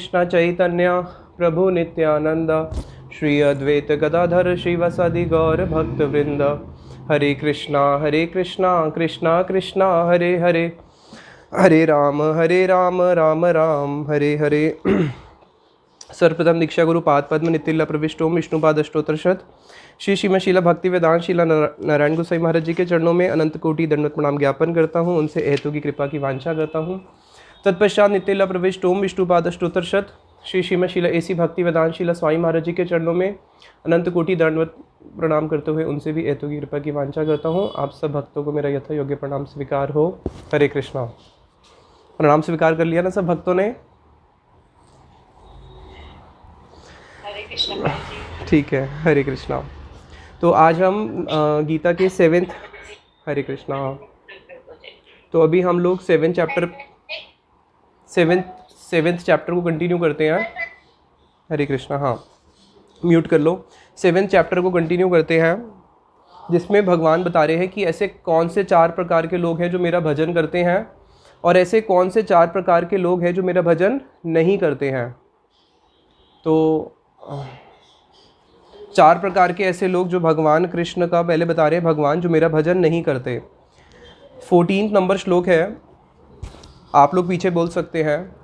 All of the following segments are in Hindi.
कृष्ण चैतन्य प्रभु नित्यानंद श्री अद्वैत गदाधर श्रीवासादि गौर भक्त वृंद। हरे कृष्णा कृष्णा कृष्णा हरे हरे, हरे राम राम राम हरे हरे। सर्वप्रथम दीक्षा गुरु पाद पद्म नितिल्ला प्रविष्टो विष्णुपाद अष्टोत्तरशत श्री श्रीमशीला भक्ति वेदांत शीला नारायण गोसाई महाराज जी के चरणों में अनंत कोटि दंडवत प्रणाम ज्ञापन करता हूँ। उनसे हेतु की कृपा की वांछा करता हूँ। तत्पश्चात नितिल्ला प्रविष्ट ओम विष्णुपाद अष्टोत्तरशत श्री श्रीमशीला एसी भक्ति वेदांत शीला स्वामी महाराज जी के चरणों में अनंत कोटि दंडवत प्रणाम करते हुए उनसे भी हेतु की कृपा की वांछा करता हूँ। आप सब भक्तों को मेरा यथा योग्य प्रणाम स्वीकार हो। हरे कृष्णा। प्रणाम स्वीकार कर लिया ना सब भक्तों ने? ठीक है, हरे कृष्णा। तो आज हम गीता के हरे कृष्णा। तो अभी हम लोग सेवेंथ चैप्टर को कंटिन्यू करते हैं। हरे कृष्णा। हाँ, म्यूट कर लो। 7वें चैप्टर को कंटिन्यू करते हैं, जिसमें भगवान बता रहे हैं कि ऐसे कौन से 4 प्रकार के लोग हैं जो मेरा भजन करते हैं और ऐसे कौन से 4 प्रकार के लोग हैं जो मेरा भजन नहीं करते हैं। तो 4 प्रकार के ऐसे लोग जो भगवान कृष्ण का पहले बता रहे हैं, भगवान जो मेरा भजन नहीं करते। 14 नंबर श्लोक है, आप लोग पीछे बोल सकते हैं।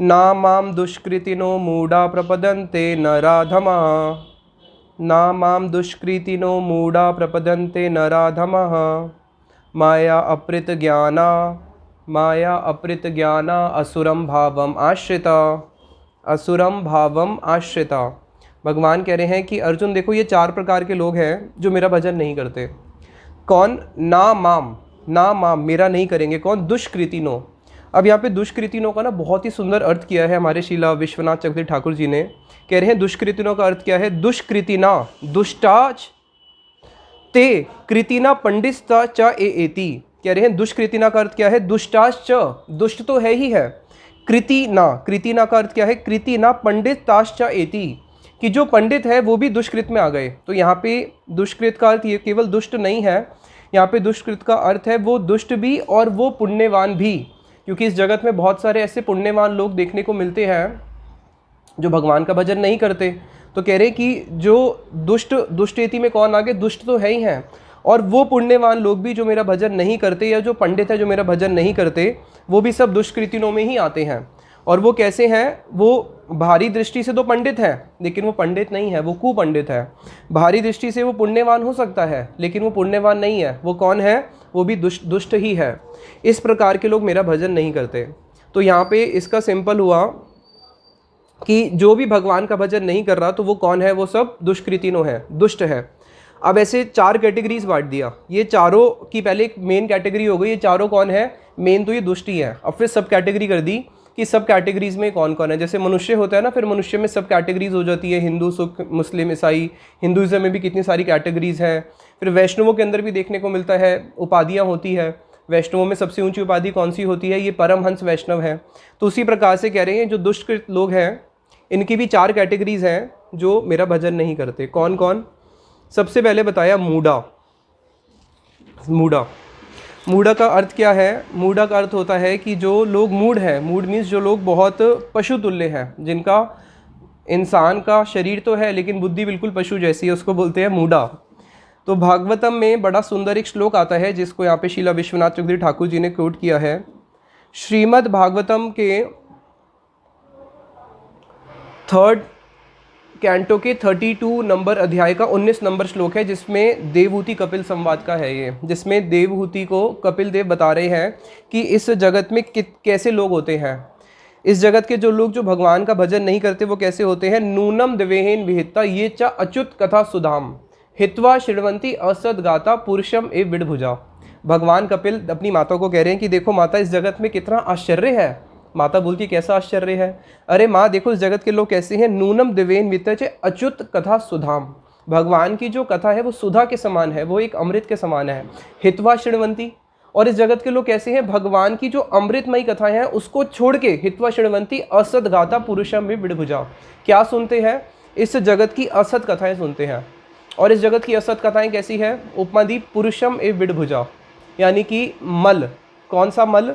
ना माम दुष्कृतिनो मूढ़ा प्रपदन्ते नराधमा, ना माम दुष्कृतिनो मूढ़ा प्रपदन्ते नराधमः, माया अप्रित ज्ञाना असुरम भावम आश्रिता। भगवान कह रहे हैं कि अर्जुन देखो, ये 4 प्रकार के लोग हैं जो मेरा भजन नहीं करते। कौन? ना माम मेरा नहीं करेंगे। कौन? दुष्कृतिनो। अब यहाँ पे दुष्कृतिनों का ना बहुत ही सुंदर अर्थ किया है हमारे शीला विश्वनाथ चक्रवर्ती ठाकुर जी ने। कह रहे हैं दुष्कृतिनों का अर्थ क्या है? दुष्कृतिना दुष्टाच ते कृतिना पंडिता च एति। कह रहे हैं दुष्कृतिना का अर्थ क्या है? दुष्टाच च, दुष्ट तो है ही है। कृतिना का अर्थ क्या है? कृतिना पंडिताश्च एति, कि जो पंडित है वो भी दुष्कृत में आ गए। तो यहाँ पे दुष्कृत का अर्थ ये केवल दुष्ट नहीं है, यहाँ पे दुष्कृत का अर्थ है वो दुष्ट भी और वो पुण्यवान भी। क्योंकि इस जगत में बहुत सारे ऐसे पुण्यवान लोग देखने को मिलते हैं जो भगवान का भजन नहीं करते। तो कह रहे कि जो दुष्टेति में कौन आगे? दुष्ट तो है ही हैं, और वो पुण्यवान लोग भी जो मेरा भजन नहीं करते, या जो पंडित है जो मेरा भजन नहीं करते, वो भी सब दुष्कृतिनों में ही आते हैं। और वो कैसे हैं? वो भारी दृष्टि से तो पंडित है, लेकिन वो पंडित नहीं है, वो कुपंडित है। भारी दृष्टि से वो पुण्यवान हो सकता है, लेकिन वो पुण्यवान नहीं है। वो कौन है? वो भी दुष्ट ही है। इस प्रकार के लोग मेरा भजन नहीं करते। तो यहाँ पे इसका सिंपल हुआ कि जो भी भगवान का भजन नहीं कर रहा तो वो कौन है? वो सब दुष्कृतिनों है, दुष्ट है। अब ऐसे 4 कैटेगरीज बांट दिया। ये चारों की पहले एक मेन कैटेगरी हो गई। ये चारों कौन है? मेन तो ये दुष्ट ही है। अब फिर सब कैटेगरी कर दी कि सब कैटेगरीज में कौन कौन है। जैसे मनुष्य होता है ना, फिर मनुष्य में सब कैटेगरीज हो जाती है, हिंदू, सिख, मुस्लिम, ईसाई। हिंदुइज्म में भी कितनी सारी कैटेगरीज हैं। फिर वैष्णवों के अंदर भी देखने को मिलता है, उपाधियाँ होती है। वैष्णवों में सबसे ऊंची उपाधि कौन सी होती है? ये परमहंस वैष्णव है। तो उसी प्रकार से कह रहे हैं जो दुष्कृत लोग हैं इनकी भी 4 कैटेगरीज हैं जो मेरा भजन नहीं करते। कौन कौन? सबसे पहले बताया मूढ़ा का अर्थ क्या है? मूढ़ा का अर्थ होता है कि जो लोग मूढ़ हैं, मूढ़ मीन्स जो लोग बहुत पशु तुल्य हैं, जिनका इंसान का शरीर तो है लेकिन बुद्धि बिल्कुल पशु जैसी है, उसको बोलते हैं मूढ़ा। तो भागवतम में बड़ा सुंदर एक श्लोक आता है जिसको यहाँ पे शीला विश्वनाथ चक्रवर्ती ठाकुर जी ने कोट किया है। श्रीमद् भागवतम के 3rd कैंटो के 32 नंबर अध्याय का 19 नंबर श्लोक है, जिसमें देवहूति कपिल संवाद का है ये, जिसमें देवहूति को कपिल देव बता रहे हैं कि इस जगत में कैसे लोग होते हैं। इस जगत के जो लोग जो भगवान का भजन नहीं करते वो कैसे होते हैं? नूनम दिवेहेन विहिता ये च अच्युत कथा सुधाम हित्वा शृण्वन्ति असद गाता पुरुषम ए विडभुजा। भगवान कपिल अपनी माता को कह रहे हैं कि देखो माता, इस जगत में कितना आश्चर्य है। माता बोलती कैसा आश्चर्य है? अरे माँ देखो इस जगत के लोग कैसे हैं। नूनम दिवेन वितच अच्युत कथा सुधाम, भगवान की जो कथा है वो सुधा के समान है, वो एक अमृत के समान है। हित्वा शृण्वन्ति, और इस जगत के लोग कैसे हैं? भगवान की जो अमृतमयी कथाएं हैं उसको छोड़ के हित्वा शृण्वन्ति असद गाता पुरुषम में विडभुजा। क्या सुनते हैं? इस जगत की असत कथाएं सुनते हैं। और इस जगत की असत कथाएं कैसी है? उपमा दी पुरुषम ए विडभुजा, यानी कि मल। कौन सा मल?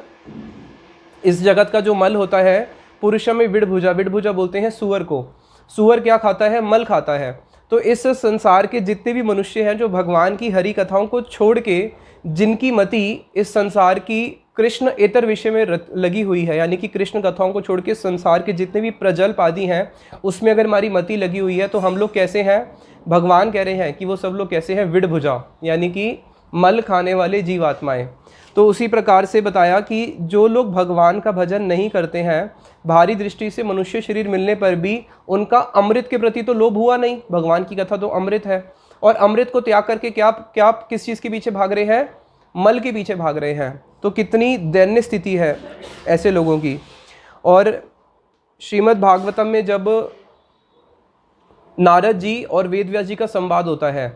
इस जगत का जो मल होता है पुरुषम में विड़भुजा, विड़भुजा बोलते हैं सूअर को। सूअर क्या खाता है? मल खाता है। तो इस संसार के जितने भी मनुष्य हैं जो भगवान की हरि कथाओं को छोड़ के, जिनकी मति इस संसार की कृष्ण इतर विषय में लगी हुई है, यानी कि कृष्ण कथाओं को छोड़ के संसार के जितने भी प्रजल्प आदि हैं उसमें अगर हमारी मति लगी हुई है, तो हम लोग कैसे हैं? भगवान कह रहे हैं कि वो सब लोग कैसे हैं? विड़भुजा, यानी कि मल खाने वाले जीवात्माएं। तो उसी प्रकार से बताया कि जो लोग भगवान का भजन नहीं करते हैं, भारी दृष्टि से मनुष्य शरीर मिलने पर भी उनका अमृत के प्रति तो लोभ हुआ नहीं। भगवान की कथा तो अमृत है, और अमृत को त्याग करके क्या क्या किस चीज़ के पीछे भाग रहे हैं? मल के पीछे भाग रहे हैं। तो कितनी दैन्य स्थिति है ऐसे लोगों की। और श्रीमद् भागवतम में जब नारद जी और वेदव्यास जी का संवाद होता है,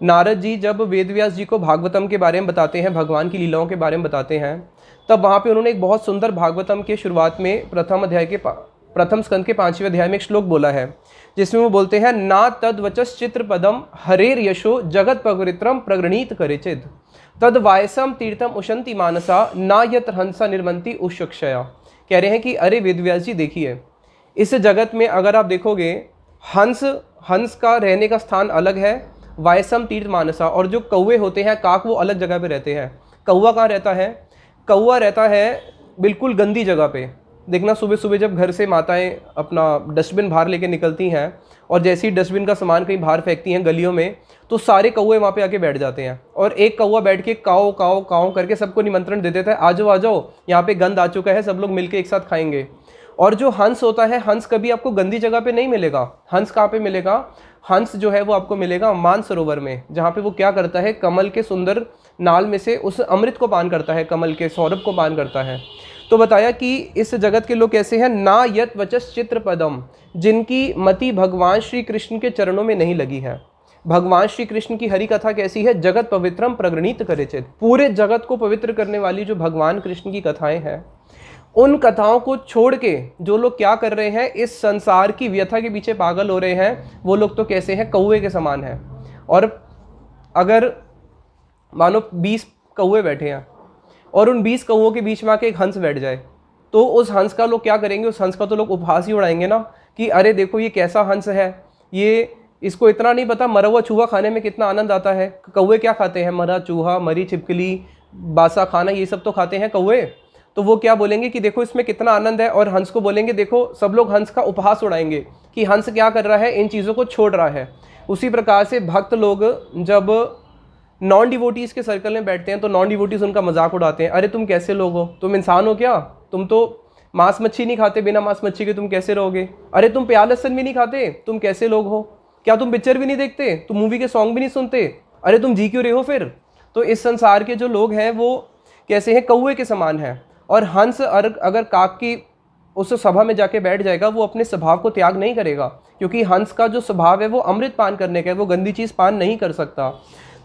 नारद जी जब वेदव्यास जी को भागवतम के बारे में बताते हैं, भगवान की लीलाओं के बारे में बताते हैं, तब वहाँ पे उन्होंने एक बहुत सुंदर भागवतम के शुरुआत में प्रथम स्कंद के 5वें अध्याय में एक श्लोक बोला है, जिसमें वो बोलते हैं, ना तद वचस चित्र पदम हरेर यशो जगत पवित्रम प्रगृणीत करेचिद तद वायसम तीर्थम उशंति मानसा ना यत हंसा निर्मंती उषक्षया। कह रहे हैं कि अरे वेदव्यास जी देखिए, इस जगत में अगर आप देखोगे, हंस का रहने का स्थान अलग है, वायसम तीर्थ मानसा, और जो कौवे होते हैं, काक, वो अलग जगह पे रहते हैं। कौवा कहाँ रहता है? कौवा रहता है बिल्कुल गंदी जगह पे। देखना सुबह सुबह जब घर से माताएं अपना डस्टबिन बाहर लेके निकलती हैं, और जैसे ही डस्टबिन का सामान कहीं बाहर फेंकती हैं गलियों में, तो सारे कौवे वहाँ पे आके बैठ जाते हैं, और एक कौवा बैठ के काओ काओ काओ करके सबको निमंत्रण दे देता है, आ जाओ यहाँ पे गंद आ चुका है, सब लोग मिलके एक साथ खाएंगे। और जो हंस होता है, हंस कभी आपको गंदी जगह पे नहीं मिलेगा। हंस कहाँ पे मिलेगा? हंस जो है वो आपको मिलेगा मानसरोवर में, जहाँ पे वो क्या करता है? कमल के सुंदर नाल में से उस अमृत को पान करता है, कमल के सौरभ को पान करता है। तो बताया कि इस जगत के लोग कैसे हैं? ना यत वचस चित्र पदम, जिनकी मति भगवान श्री कृष्ण के चरणों में नहीं लगी है। भगवान श्री कृष्ण की हरि कथा कैसी है? जगत पवित्रम प्रगृणीत करेचित, पूरे जगत को पवित्र करने वाली जो भगवान कृष्ण की कथाएं हैं, उन कथाओं को छोड़ के जो लोग क्या कर रहे हैं? इस संसार की व्यथा के पीछे पागल हो रहे हैं। वो लोग तो कैसे हैं? कौवे के समान हैं। और अगर मानो 20 कौवे बैठे हैं और उन 20 कौवों के बीच में आके एक हंस बैठ जाए, तो उस हंस का लोग क्या करेंगे? उस हंस का तो लोग उपहास ही उड़ाएंगे ना, कि अरे देखो ये कैसा हंस है, ये इसको इतना नहीं पता मरा हुआ चूहा खाने में कितना आनंद आता है। कौवे क्या खाते हैं? मरा चूहा, मरी छिपकली, बासा खाना, ये सब तो खाते हैं कौवे। तो वो क्या बोलेंगे कि देखो इसमें कितना आनंद है, और हंस को बोलेंगे देखो, सब लोग हंस का उपहास उड़ाएंगे कि हंस क्या कर रहा है? इन चीज़ों को छोड़ रहा है। उसी प्रकार से भक्त लोग जब नॉन डिवोटीज़ के सर्कल में बैठते हैं, तो नॉन डिवोटीज़ उनका मजाक उड़ाते हैं, अरे तुम कैसे लोग हो? तुम इंसान हो क्या? तुम तो मांस मच्छी नहीं खाते, बिना मांस मच्छी के तुम कैसे रहोगे? अरे तुम प्याज लहसुन भी नहीं खाते, तुम कैसे लोग हो? क्या तुम पिक्चर भी नहीं देखते? तुम मूवी के सॉन्ग भी नहीं सुनते? अरे तुम जी क्यों रहे हो फिर? तो इस संसार के जो लोग हैं वो कैसे हैं? कौवे के समान हैं। और हंस अगर काक की उस सभा में जाके बैठ जाएगा, वो अपने स्वभाव को त्याग नहीं करेगा, क्योंकि हंस का जो स्वभाव है वो अमृत पान करने का है, वो गंदी चीज़ पान नहीं कर सकता।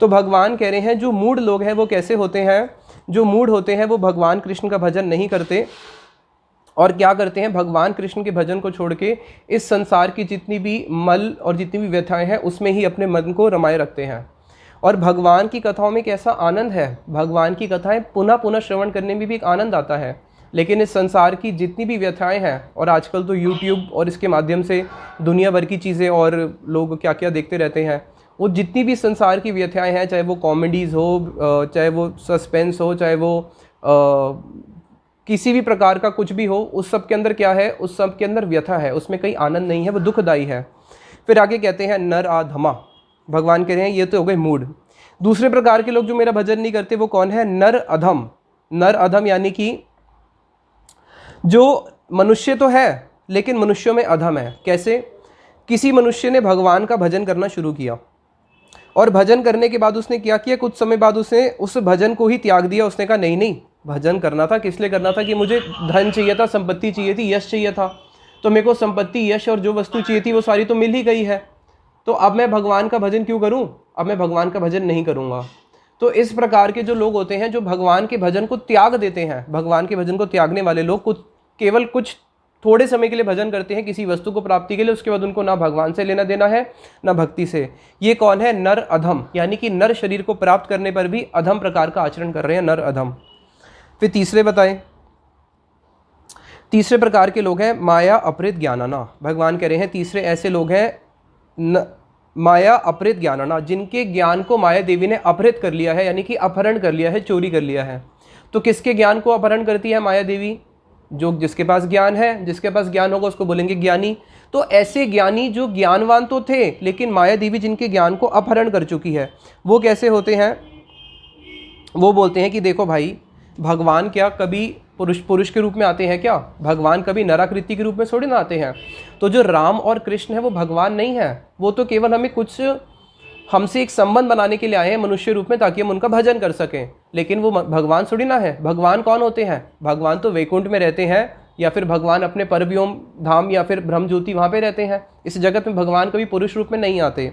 तो भगवान कह रहे हैं जो मूढ़ लोग हैं वो कैसे होते हैं? जो मूढ़ होते हैं वो भगवान कृष्ण का भजन नहीं करते, और क्या करते हैं? भगवान कृष्ण के भजन को छोड़ के इस संसार की जितनी भी मल और जितनी भी व्यथाएं हैं उसमें ही अपने मन को रमाए रखते हैं। और भगवान की कथाओं में कैसा आनंद है! भगवान की कथाएं पुनः पुनः श्रवण करने में भी एक आनंद आता है। लेकिन इस संसार की जितनी भी व्यथाएं हैं, और आजकल तो यूट्यूब और इसके माध्यम से दुनिया भर की चीज़ें और लोग क्या क्या देखते रहते हैं, वो जितनी भी संसार की व्यथाएं हैं, चाहे वो कॉमेडीज़ हो, चाहे वो सस्पेंस हो, चाहे वो किसी भी प्रकार का कुछ भी हो, उस सब के अंदर क्या है? उस सब के अंदर व्यथा है, उसमें कहीं आनंद नहीं है, वो दुखदायी है। फिर आगे कहते हैं नर अधमा। भगवान कह रहे हैं ये तो हो गए मूड। दूसरे प्रकार के लोग जो मेरा भजन नहीं करते वो कौन है? नर अधम। नर अधम यानी कि जो मनुष्य तो है लेकिन मनुष्यों में अधम है। कैसे? किसी मनुष्य ने भगवान का भजन करना शुरू किया, और भजन करने के बाद उसने क्या किया? कुछ समय बाद उसने उस भजन को ही त्याग दिया। उसने कहा नहीं, भजन करना था, किस लिए करना था? कि मुझे धन चाहिए था, संपत्ति चाहिए थी, यश चाहिए था, तो मेरे को संपत्ति, यश और जो वस्तु चाहिए थी वो सारी तो मिल ही गई है, तो अब मैं भगवान का भजन क्यों करूं? अब मैं भगवान का भजन नहीं करूंगा। तो इस प्रकार के जो लोग होते हैं जो भगवान के भजन को त्याग देते हैं, भगवान के भजन को त्यागने वाले लोग केवल कुछ थोड़े समय के लिए भजन करते हैं किसी वस्तु को प्राप्ति के लिए, उसके बाद उनको ना भगवान से लेना देना है ना भक्ति से। ये कौन है? नर अधम, यानी कि नर शरीर को प्राप्त करने पर भी अधम प्रकार का आचरण कर रहे हैं, नर अधम। फिर तीसरे बताएं, तीसरे प्रकार के लोग हैं माया अपहृत ज्ञानाना। भगवान कह रहे हैं तीसरे ऐसे लोग हैं माया अपहृत ज्ञानाना, जिनके ज्ञान को माया देवी ने अपहृत कर लिया है, यानी कि अपहरण कर लिया है, चोरी कर लिया है। तो किसके ज्ञान को अपहरण करती है माया देवी? जो जिसके पास ज्ञान है, जिसके पास ज्ञान होगा उसको बोलेंगे ज्ञानी। तो ऐसे ज्ञानी जो ज्ञानवान तो थे, लेकिन माया देवी जिनके ज्ञान को अपहरण कर चुकी है, वो कैसे होते हैं? वो बोलते हैं कि देखो भाई, भगवान क्या कभी पुरुष के रूप में आते हैं क्या? भगवान कभी नराकृति के रूप में थोड़ी ना आते हैं। तो जो राम और कृष्ण है वो भगवान नहीं है, वो तो केवल हमें कुछ हमसे एक संबंध बनाने के लिए आए हैं मनुष्य रूप में, ताकि हम उनका भजन कर सकें। लेकिन वो भगवान थोड़ी ना है। भगवान कौन होते हैं? भगवान तो वैकुंठ में रहते हैं, या फिर भगवान अपने परव्योम धाम या फिर ब्रह्मज्योति वहाँ पे रहते हैं। इस जगत में भगवान कभी पुरुष रूप में नहीं आते।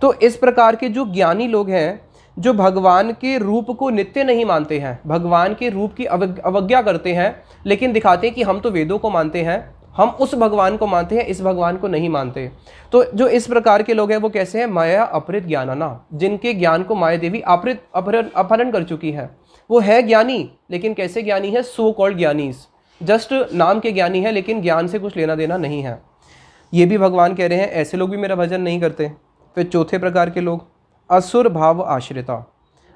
तो इस प्रकार के जो ज्ञानी लोग हैं, जो भगवान के रूप को नित्य नहीं मानते हैं, भगवान के रूप की अवज्ञा करते हैं, लेकिन दिखाते हैं कि हम तो वेदों को मानते हैं, हम उस भगवान को मानते हैं, इस भगवान को नहीं मानते। तो जो इस प्रकार के लोग हैं वो कैसे हैं? माया अपहृत ज्ञानाना, जिनके ज्ञान को माया देवी अपहरण कर चुकी है। वो है ज्ञानी, लेकिन कैसे ज्ञानी है? सो कॉल्ड ज्ञानीज, जस्ट नाम के ज्ञानी है, लेकिन ज्ञान से कुछ लेना देना नहीं है। ये भी भगवान कह रहे हैं ऐसे लोग भी मेरा भजन नहीं करते। फिर चौथे प्रकार के लोग असुर भाव आश्रिता।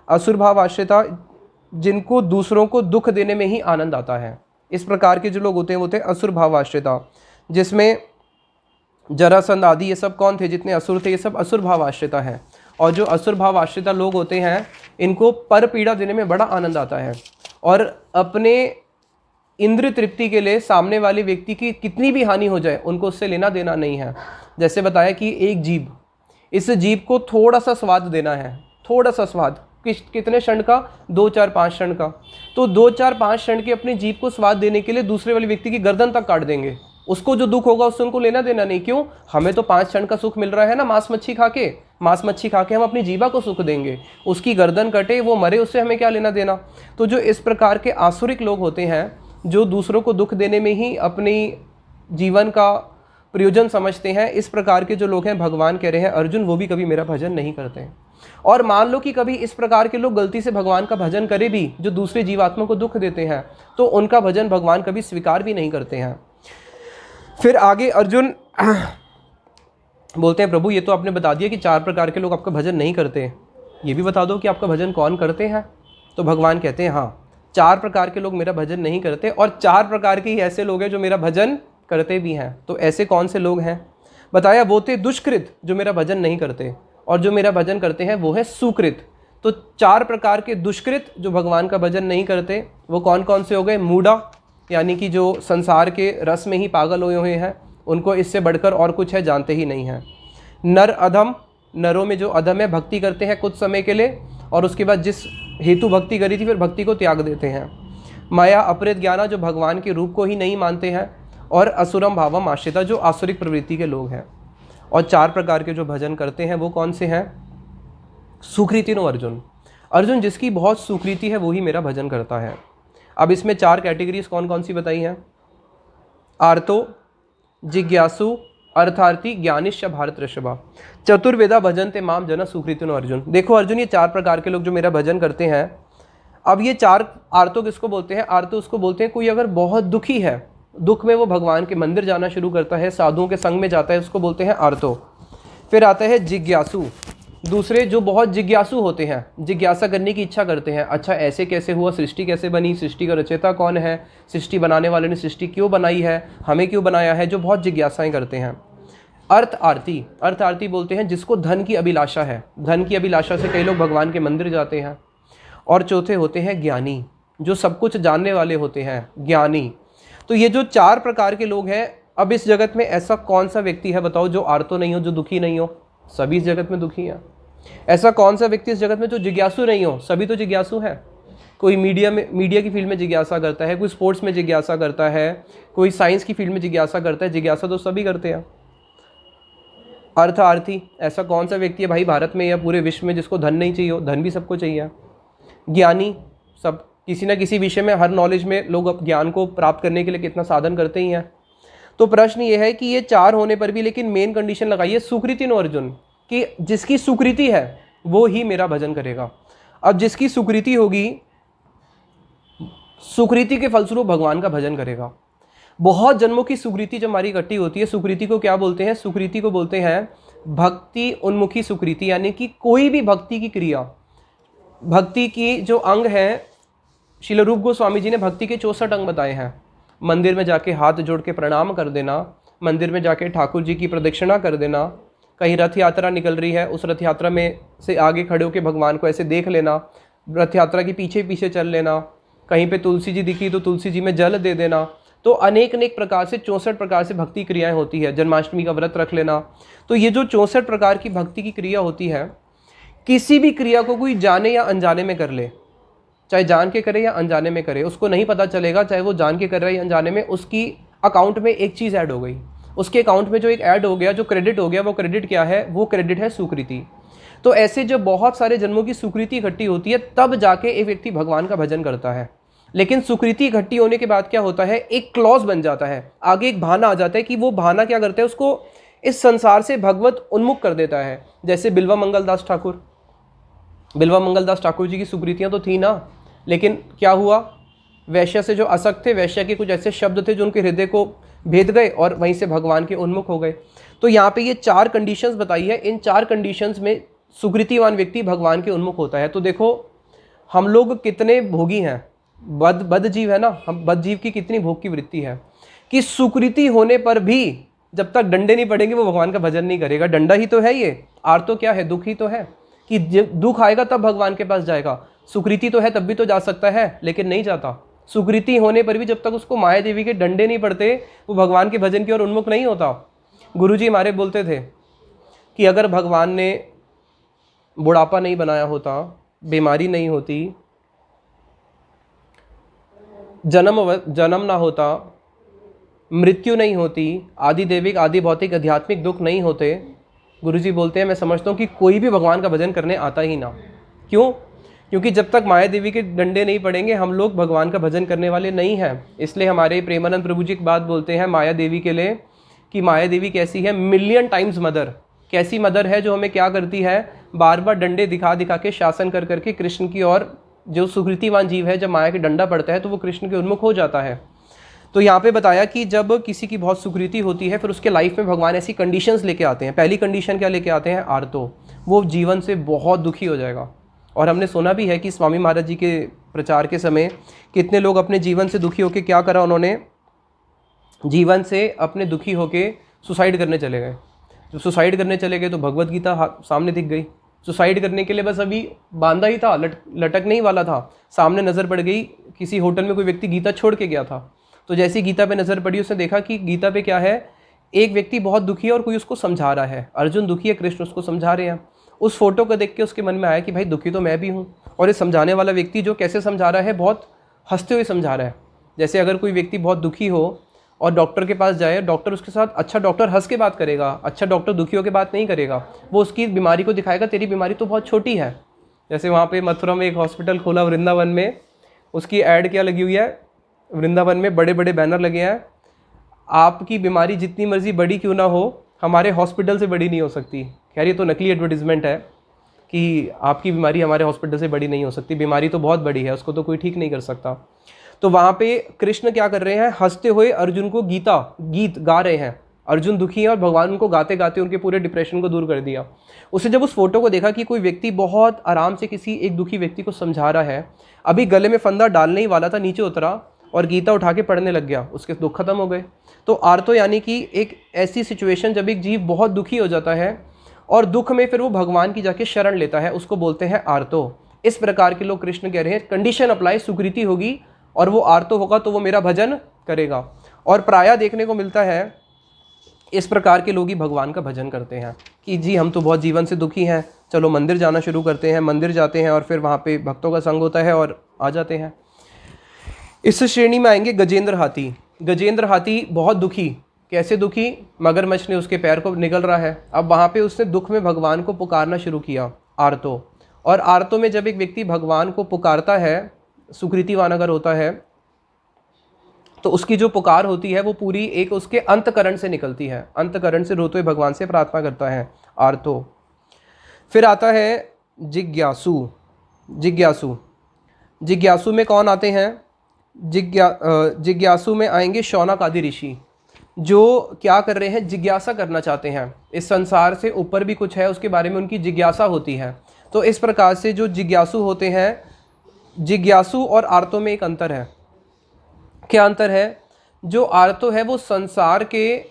असुर भाव आश्रिता, जिनको दूसरों को दुख देने में ही आनंद आता है। इस प्रकार के जो लोग होते हैं वो थे असुर भाव आश्रिता, जिसमें जरासंध आदि ये सब कौन थे? जितने असुर थे ये सब असुर भाव आश्रिता हैं। और जो असुर भाव आश्रिता लोग होते हैं, इनको पर पीड़ा देने में बड़ा आनंद आता है, और अपने इंद्र तृप्ति के लिए सामने वाले व्यक्ति की कितनी भी हानि हो जाए उनको उससे लेना देना नहीं है। जैसे बताया कि एक जीभ, इस जीभ को थोड़ा सा स्वाद देना है, थोड़ा सा स्वाद, कितने क्षण का? 2 4 5 क्षण का। तो 2 4 5 क्षण के अपनी जीभ को स्वाद देने के लिए दूसरे वाले व्यक्ति की गर्दन तक काट देंगे। उसको जो दुख होगा उससे उनको लेना देना नहीं। क्यों? हमें तो 5 क्षण का सुख मिल रहा है ना, मांस मच्छी खा के हम अपनी जीवा को सुख देंगे। उसकी गर्दन कटे, वो मरे, उससे हमें क्या लेना देना। तो जो इस प्रकार के आसुरिक लोग होते हैं, जो दूसरों को दुख देने में ही अपनी जीवन का प्रयोजन समझते हैं, इस प्रकार के जो लोग हैं, भगवान कह रहे हैं अर्जुन वो भी कभी मेरा भजन नहीं करते। और मान लो कि कभी इस प्रकार के लोग गलती से भगवान का भजन करे भी, जो दूसरे जीवात्मा को दुख देते हैं, तो उनका भजन भगवान कभी स्वीकार भी नहीं करते हैं। फिर आगे अर्जुन बोलते हैं प्रभु ये तो आपने बता दिया कि 4 प्रकार के लोग आपका भजन नहीं करते, ये भी बता दो कि आपका भजन कौन करते हैं। तो भगवान कहते हैं हाँ, 4 प्रकार के लोग मेरा भजन नहीं करते, और 4 प्रकार के ही ऐसे लोग हैं जो मेरा भजन करते भी हैं। तो ऐसे कौन से लोग हैं? बताया वो थे दुष्कृत, जो मेरा भजन नहीं करते, और जो मेरा भजन करते हैं वो है सुकृत। तो 4 प्रकार के दुष्कृत जो भगवान का भजन नहीं करते, वो कौन कौन से हो गए? मूढ़ा, यानी कि जो संसार के रस में ही पागल हुए हुए हैं, उनको इससे बढ़कर और कुछ है जानते ही नहीं हैं। नर अधम, नरों में जो अधम है, भक्ति करते हैं कुछ समय के लिए, और उसके बाद जिस हेतु भक्ति करी थी फिर भक्ति को त्याग देते हैं। माया अपहृत ज्ञाना, जो भगवान के रूप को ही नहीं मानते हैं। और असुरम भावम आश्रिता, जो आसुरिक प्रवृत्ति के लोग हैं। और 4 प्रकार के जो भजन करते हैं वो कौन से हैं? सुकृतिनो अर्जुन, अर्जुन जिसकी बहुत सुकृति है वो ही मेरा भजन करता है। अब इसमें 4 कैटेगरीज कौन कौन सी बताई हैं? आर्तो, जिज्ञासु, अर्थार्थी, ज्ञानिश्च भारत ऋषभा, चतुर्वेदा भजन्ते माम जना सुकृतिनो अर्जुन। देखो अर्जुन, ये 4 प्रकार के लोग जो मेरा भजन करते हैं। अब ये 4 आर्तो किसको बोलते हैं? आर्तो उसको बोलते हैं कोई अगर बहुत दुखी है, दुख में वो भगवान के मंदिर जाना शुरू करता है, साधुओं के संग में जाता है, उसको बोलते हैं आर्तो। फिर आता है जिज्ञासु, दूसरे जो बहुत जिज्ञासु होते हैं, जिज्ञासा करने की इच्छा करते हैं, अच्छा ऐसे कैसे हुआ, सृष्टि कैसे बनी, सृष्टि का रचयिता कौन है, सृष्टि बनाने वाले ने सृष्टि क्यों बनाई है, हमें क्यों बनाया है, जो बहुत जिज्ञासाएं करते हैं। अर्थ आरती, अर्थ आरती बोलते हैं जिसको धन की अभिलाषा है, धन की अभिलाषा से कई लोग भगवान के मंदिर जाते हैं। और चौथे होते हैं ज्ञानी, जो सब कुछ जानने वाले होते हैं, ज्ञानी। तो ये जो 4 प्रकार के लोग हैं, अब इस जगत में ऐसा कौन सा व्यक्ति है बताओ जो आर्तो नहीं हो, जो दुखी नहीं हो? सभी इस जगत में दुखी हैं। ऐसा कौन सा व्यक्ति इस जगत में जो जिज्ञासु नहीं हो? सभी तो जिज्ञासु हैं। कोई मीडिया की फील्ड में जिज्ञासा करता है, कोई स्पोर्ट्स में जिज्ञासा करता है, कोई साइंस की फील्ड में जिज्ञासा करता है। जिज्ञासा तो सभी करते हैं। अर्थार्थी, ऐसा कौन सा व्यक्ति है भाई भारत में या पूरे विश्व में जिसको धन नहीं चाहिए हो? धन भी सबको चाहिए। ज्ञानी, सब किसी न किसी विषय में, हर नॉलेज में लोग ज्ञान को प्राप्त करने के लिए कितना साधन करते ही हैं। तो प्रश्न ये है कि ये 4 होने पर भी लेकिन मेन कंडीशन लगाइए सुकृतिनो अर्जुन, कि जिसकी सुकृति है वो ही मेरा भजन करेगा। अब जिसकी सुकृति होगी, सुकृति के फलस्वरूप भगवान का भजन करेगा। बहुत जन्मों की सुकृति जब हमारी इकट्ठी होती है, सुकृति को क्या बोलते हैं? सुकृति को बोलते हैं भक्ति उन्मुखी सुकृति, यानी कि कोई भी भक्ति की क्रिया, भक्ति की जो अंग है, श्रील रूप गोस्वामी जी ने भक्ति के 64 अंग बताए हैं। मंदिर में जाके हाथ जोड़ के प्रणाम कर देना, मंदिर में जाके ठाकुर जी की प्रदक्षिणा कर देना, कहीं रथ यात्रा निकल रही है उस रथ यात्रा में से आगे खड़े होकर भगवान को ऐसे देख लेना, रथ यात्रा के पीछे पीछे चल लेना, कहीं पे तुलसी जी दिखी तो तुलसी जी में जल दे देना। तो अनेक अनेक प्रकार से 64 प्रकार से भक्ति क्रियाएं होती है। जन्माष्टमी का व्रत रख लेना। तो ये जो 64 प्रकार की भक्ति की क्रिया होती है, किसी भी क्रिया को कोई जाने या अनजाने में कर ले, चाहे जान के करे या अनजाने में करे, उसको नहीं पता चलेगा, चाहे वो जान के कर रहा है या अनजाने में, उसकी अकाउंट में एक चीज़ ऐड हो गई। उसके अकाउंट में जो एक ऐड हो गया, जो क्रेडिट हो गया, वो क्रेडिट क्या है? वो क्रेडिट है सुकृति। तो ऐसे जब बहुत सारे जन्मों की सुकृति इकट्ठी होती है, तब जाके एक व्यक्ति भगवान का भजन करता है। लेकिन सुकृति इकट्ठी होने के बाद क्या होता है? एक क्लॉज बन जाता है, आगे एक भाना आ जाता है कि वो भाना क्या करता है? उसको इस संसार से भगवत उन्मुख कर देता है। जैसे बिल्वा मंगलदास ठाकुर, बिल्वा मंगलदास ठाकुर जी की सुकृतियाँ तो थी ना, लेकिन क्या हुआ? वैश्य से जो असक्त थे, वैश्य के कुछ ऐसे शब्द थे जो उनके हृदय को भेद गए और वहीं से भगवान के उन्मुख हो गए। तो यहाँ पे ये 4 कंडीशंस बताई है। इन 4 कंडीशंस में सुकृतिवान व्यक्ति भगवान के उन्मुख होता है। तो देखो हम लोग कितने भोगी हैं, बद जीव है ना, हम बद जीव की कितनी भोग की वृत्ति है कि सुकृति होने पर भी जब तक डंडे नहीं पड़ेंगे वो भगवान का भजन नहीं करेगा। डंडा ही तो है ये, आर तो क्या है? दुख ही तो है कि जब दुख आएगा तब भगवान के पास जाएगा। सुकृति तो है तब भी तो जा सकता है, लेकिन नहीं जाता। सुकृति होने पर भी जब तक उसको माया देवी के डंडे नहीं पड़ते, वो भगवान के भजन की ओर उन्मुख नहीं होता। गुरुजी हमारे बोलते थे कि अगर भगवान ने बुढ़ापा नहीं बनाया होता, बीमारी नहीं होती, जन्म ना होता, मृत्यु नहीं होती, आदि दैविक आदि भौतिक आध्यात्मिक दुख नहीं होते, गुरुजी बोलते हैं मैं समझता हूँ कि कोई भी भगवान का भजन करने आता ही ना। क्यों? क्योंकि जब तक माया देवी के डंडे नहीं पड़ेंगे हम लोग भगवान का भजन करने वाले नहीं हैं। इसलिए हमारे प्रेमानंद प्रभु जी की बात बोलते हैं माया देवी के लिए कि माया देवी कैसी है? Million times mother. कैसी मदर है? जो हमें क्या करती है? बार बार डंडे दिखा दिखा के शासन कर करके कृष्ण की ओर, जो सुकृतिवान जीव है जब माया के डंडा पड़ता है तो वो कृष्ण के उन्मुख हो जाता है। तो यहाँ पे बताया कि जब किसी की बहुत सुकृति होती है फिर उसके लाइफ में भगवान ऐसी कंडीशंस लेके आते हैं। पहली कंडीशन क्या लेके आते हैं? आर्तो। वो जीवन से बहुत दुखी हो जाएगा। और हमने सुना भी है कि स्वामी महाराज जी के प्रचार के समय कितने लोग अपने जीवन से दुखी होकर क्या करा, उन्होंने जीवन से अपने दुखी होकर सुसाइड करने चले गए। जब सुसाइड करने चले गए तो भगवत गीता सामने दिख गई। सुसाइड करने के लिए बस अभी बांधा ही था, लटकने ही वाला था, सामने नज़र पड़ गई, किसी होटल में कोई व्यक्ति गीता छोड़ के गया था। तो जैसी गीता पे नज़र पड़ी उसने देखा कि गीता पे क्या है? एक व्यक्ति बहुत दुखी है और कोई उसको समझा रहा है। अर्जुन दुखी है, कृष्ण उसको समझा रहे हैं। उस फोटो को देख के उसके मन में आया कि भाई दुखी तो मैं भी हूँ, और ये समझाने वाला व्यक्ति जो कैसे समझा रहा है? बहुत हंसते हुए समझा रहा है। जैसे अगर कोई व्यक्ति बहुत दुखी हो और डॉक्टर के पास जाए, डॉक्टर उसके साथ, अच्छा डॉक्टर हंस के बात करेगा, अच्छा डॉक्टर दुखी होकर बात नहीं करेगा, वो उसकी बीमारी को दिखाएगा तेरी बीमारी तो बहुत छोटी है। जैसे वहाँ पे मथुरा में एक हॉस्पिटल खोला वृंदावन में, उसकी ऐड क्या लगी हुई है? वृंदावन में बड़े बड़े बैनर लगे हैं, आपकी बीमारी जितनी मर्जी बड़ी क्यों ना हो हमारे हॉस्पिटल से बड़ी नहीं हो सकती। खैर ये तो नकली एडवर्टीजमेंट है कि आपकी बीमारी हमारे हॉस्पिटल से बड़ी नहीं हो सकती, बीमारी तो बहुत बड़ी है, उसको तो कोई ठीक नहीं कर सकता। तो वहाँ पे कृष्ण क्या कर रहे हैं? हंसते हुए अर्जुन को गीत गा रहे हैं। अर्जुन दुखी है और भगवान उनको गाते गाते उनके पूरे डिप्रेशन को दूर कर दिया। उसे जब उस फोटो को देखा कि कोई व्यक्ति बहुत आराम से किसी एक दुखी व्यक्ति को समझा रहा है, अभी गले में फंदा डालने ही वाला था, नीचे उतरा और गीता उठा के पढ़ने लग गया, उसके दुख खत्म हो गए। तो आर्तो यानी कि एक ऐसी सिचुएशन जब एक जीव बहुत दुखी हो जाता है और दुख में फिर वो भगवान की जाके शरण लेता है, उसको बोलते हैं आर्तो। इस प्रकार के लोग कृष्ण कह रहे हैं कंडीशन अप्लाई, सुकृति होगी और वो आर्तो होगा तो वो मेरा भजन करेगा। और प्रायः देखने को मिलता है इस प्रकार के लोग ही भगवान का भजन करते हैं कि जी हम तो बहुत जीवन से दुखी हैं, चलो मंदिर जाना शुरू करते हैं, मंदिर जाते हैं और फिर वहाँ पे भक्तों का संग होता है और आ जाते हैं। इस श्रेणी में आएंगे गजेंद्र हाथी। गजेंद्र हाथी बहुत दुखी, कैसे दुखी? मगरमच्छ ने उसके पैर को निगल रहा है। अब वहाँ पे उसने दुख में भगवान को पुकारना शुरू किया, आर्तो। और आर्तो में जब एक व्यक्ति भगवान को पुकारता है, सुकृतिवान अगर होता है, तो उसकी जो पुकार होती है वो पूरी एक उसके अंतकरण से निकलती है, अंतकरण से रोते हुए भगवान से प्रार्थना करता है आर्तो। फिर आता है जिज्ञासु। जिज्ञासु में कौन आते हैं? जिज्ञासु में आएंगे शौनक आदि ऋषि, जो क्या कर रहे हैं, जिज्ञासा करना चाहते हैं, इस संसार से ऊपर भी कुछ है उसके बारे में उनकी जिज्ञासा होती है। तो इस प्रकार से जो जिज्ञासु होते हैं, जिज्ञासु और आर्तों में एक अंतर है। क्या अंतर है? जो आर्तो है वो संसार के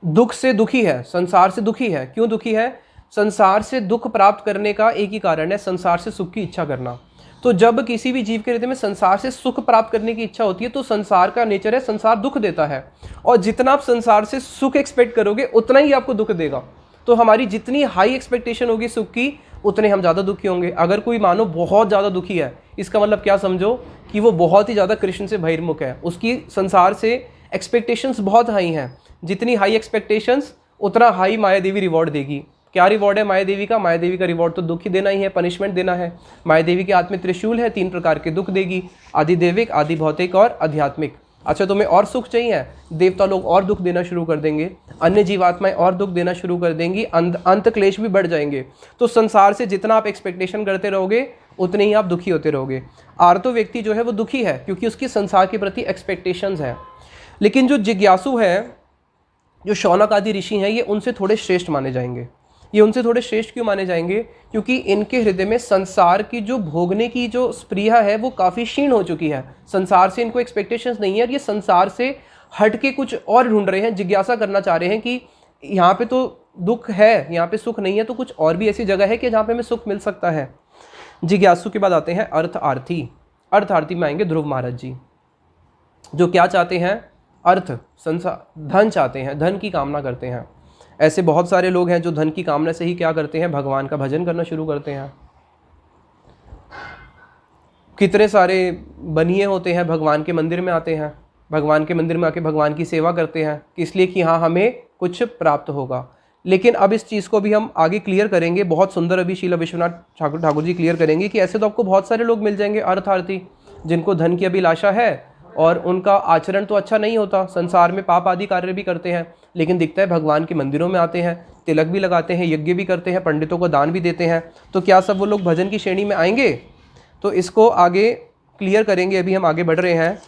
दुख से दुखी है, संसार से दुखी है। क्यों दुखी है? संसार से दुख प्राप्त करने का एक ही कारण है, संसार से सुख की इच्छा करना। तो जब किसी भी जीव के हृदय में संसार से सुख प्राप्त करने की इच्छा होती है तो संसार का नेचर है, संसार दुख देता है, और जितना आप संसार से सुख एक्सपेक्ट करोगे उतना ही आपको दुख देगा। तो हमारी जितनी हाई एक्सपेक्टेशन होगी सुख की, उतने हम ज़्यादा दुखी होंगे। अगर कोई मानो बहुत ज़्यादा दुखी है, इसका मतलब क्या समझो कि वो बहुत ही ज़्यादा कृष्ण से बहिर्मुख है, उसकी संसार से एक्सपेक्टेशंस बहुत हाई हैं। जितनी हाई एक्सपेक्टेशंस उतना हाई माया देवी रिवॉर्ड देगी। क्या रिवॉर्ड है माया देवी का? माया देवी का रिवॉर्ड तो दुख ही देना ही है, पनिशमेंट देना है। माया देवी के हाथ में त्रिशूल है, 3 प्रकार के दुख देगी, आदि देविक, आदि भौतिक और आध्यात्मिक। अच्छा, तुम्हें और सुख चाहिए? देवता लोग और दुख देना शुरू कर देंगे, अन्य जीवात्माएं और दुख देना शुरू कर देंगी, अंत क्लेश भी बढ़ जाएंगे। तो संसार से जितना आप एक्सपेक्टेशन करते रहोगे उतने ही आप दुखी होते रहोगे। आर्तो व्यक्ति जो है वो दुखी है क्योंकि उसकी संसार के प्रति एक्सपेक्टेशंस है। लेकिन जो जिज्ञासु है, जो शौनक आदि ऋषि हैं, ये उनसे थोड़े श्रेष्ठ माने जाएंगे। ये उनसे थोड़े श्रेष्ठ क्यों माने जाएंगे? क्योंकि इनके हृदय में संसार की जो भोगने की जो स्पृहा है वो काफ़ी क्षीण हो चुकी है। संसार से इनको एक्सपेक्टेशंस नहीं है और ये संसार से हट के कुछ और ढूंढ रहे हैं, जिज्ञासा करना चाह रहे हैं कि यहाँ पे तो दुख है, यहाँ पे सुख नहीं है, तो कुछ और भी ऐसी जगह है कि जहाँ पे हमें सुख मिल सकता है। जिज्ञासु के बाद आते हैं अर्थार्थी। अर्थार्थी में आएंगे ध्रुव महाराज जी, जो क्या चाहते हैं? अर्थ, संसार, धन चाहते हैं, धन की कामना करते हैं। ऐसे बहुत सारे लोग हैं जो धन की कामना से ही क्या करते हैं? भगवान का भजन करना शुरू करते हैं। कितने सारे बनिए होते हैं, भगवान के मंदिर में आते हैं, भगवान के मंदिर में आके भगवान की सेवा करते हैं, इसलिए कि हाँ हमें कुछ प्राप्त होगा। लेकिन अब इस चीज़ को भी हम आगे क्लियर करेंगे, बहुत सुंदर अभी शीला विश्वनाथ ठाकुर जी क्लियर करेंगे कि ऐसे तो आपको बहुत सारे लोग मिल जाएंगे अर्थार्थी, जिनको धन की अभिलाषा है और उनका आचरण तो अच्छा नहीं होता, संसार में पाप आदि कार्य भी करते हैं, लेकिन दिखता है भगवान के मंदिरों में आते हैं, तिलक भी लगाते हैं, यज्ञ भी करते हैं, पंडितों को दान भी देते हैं। तो क्या सब वो लोग भजन की श्रेणी में आएंगे? तो इसको आगे क्लियर करेंगे, अभी हम आगे बढ़ रहे हैं।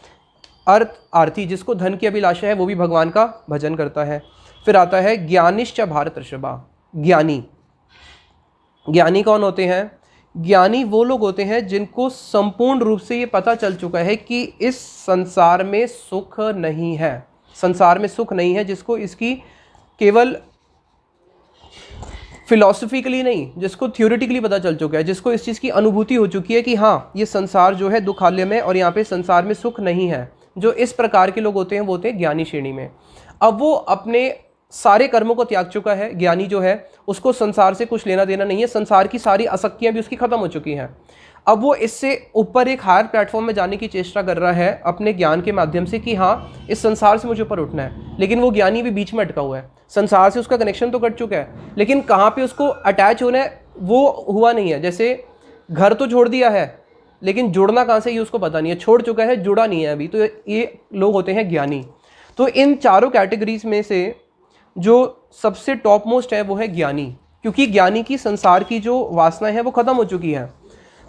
अर्थ आर्थी, जिसको धन की अभिलाषा है वो भी भगवान का भजन करता है। फिर आता है ज्ञानिश्च भारत ऋषभा। ज्ञानी, ज्ञानी कौन होते हैं? ज्ञानी वो लोग होते हैं जिनको संपूर्ण रूप से ये पता चल चुका है कि इस संसार में सुख नहीं है, संसार में सुख नहीं है, जिसको इसकी केवल फिलॉसफिकली नहीं, जिसको थ्योरेटिकली पता चल चुका है, जिसको इस चीज़ की अनुभूति हो चुकी है कि हाँ ये संसार जो है दुखालय में और यहाँ पे संसार में सुख नहीं है। जो इस प्रकार के लोग होते हैं वो होते हैं ज्ञानी श्रेणी में। अब वो अपने सारे कर्मों को त्याग चुका है, ज्ञानी जो है उसको संसार से कुछ लेना देना नहीं है, संसार की सारी आसक्तियां भी उसकी खत्म हो चुकी हैं। अब वो इससे ऊपर एक हायर प्लेटफॉर्म में जाने की चेष्टा कर रहा है अपने ज्ञान के माध्यम से कि हाँ इस संसार से मुझे ऊपर उठना है। लेकिन वो ज्ञानी भी बीच में अटका हुआ है, संसार से उसका कनेक्शन तो कट चुका है, लेकिन कहाँ पे उसको अटैच होना है वो हुआ नहीं है। जैसे घर तो छोड़ दिया है लेकिन जुड़ना कहाँ से ये उसको पता नहीं है, छोड़ चुका है जुड़ा नहीं है अभी। तो ये लोग होते हैं ज्ञानी। तो इन चारों कैटेगरीज में से जो सबसे टॉप मोस्ट है वो है ज्ञानी, क्योंकि ज्ञानी की संसार की जो वासना है वो खत्म हो चुकी है।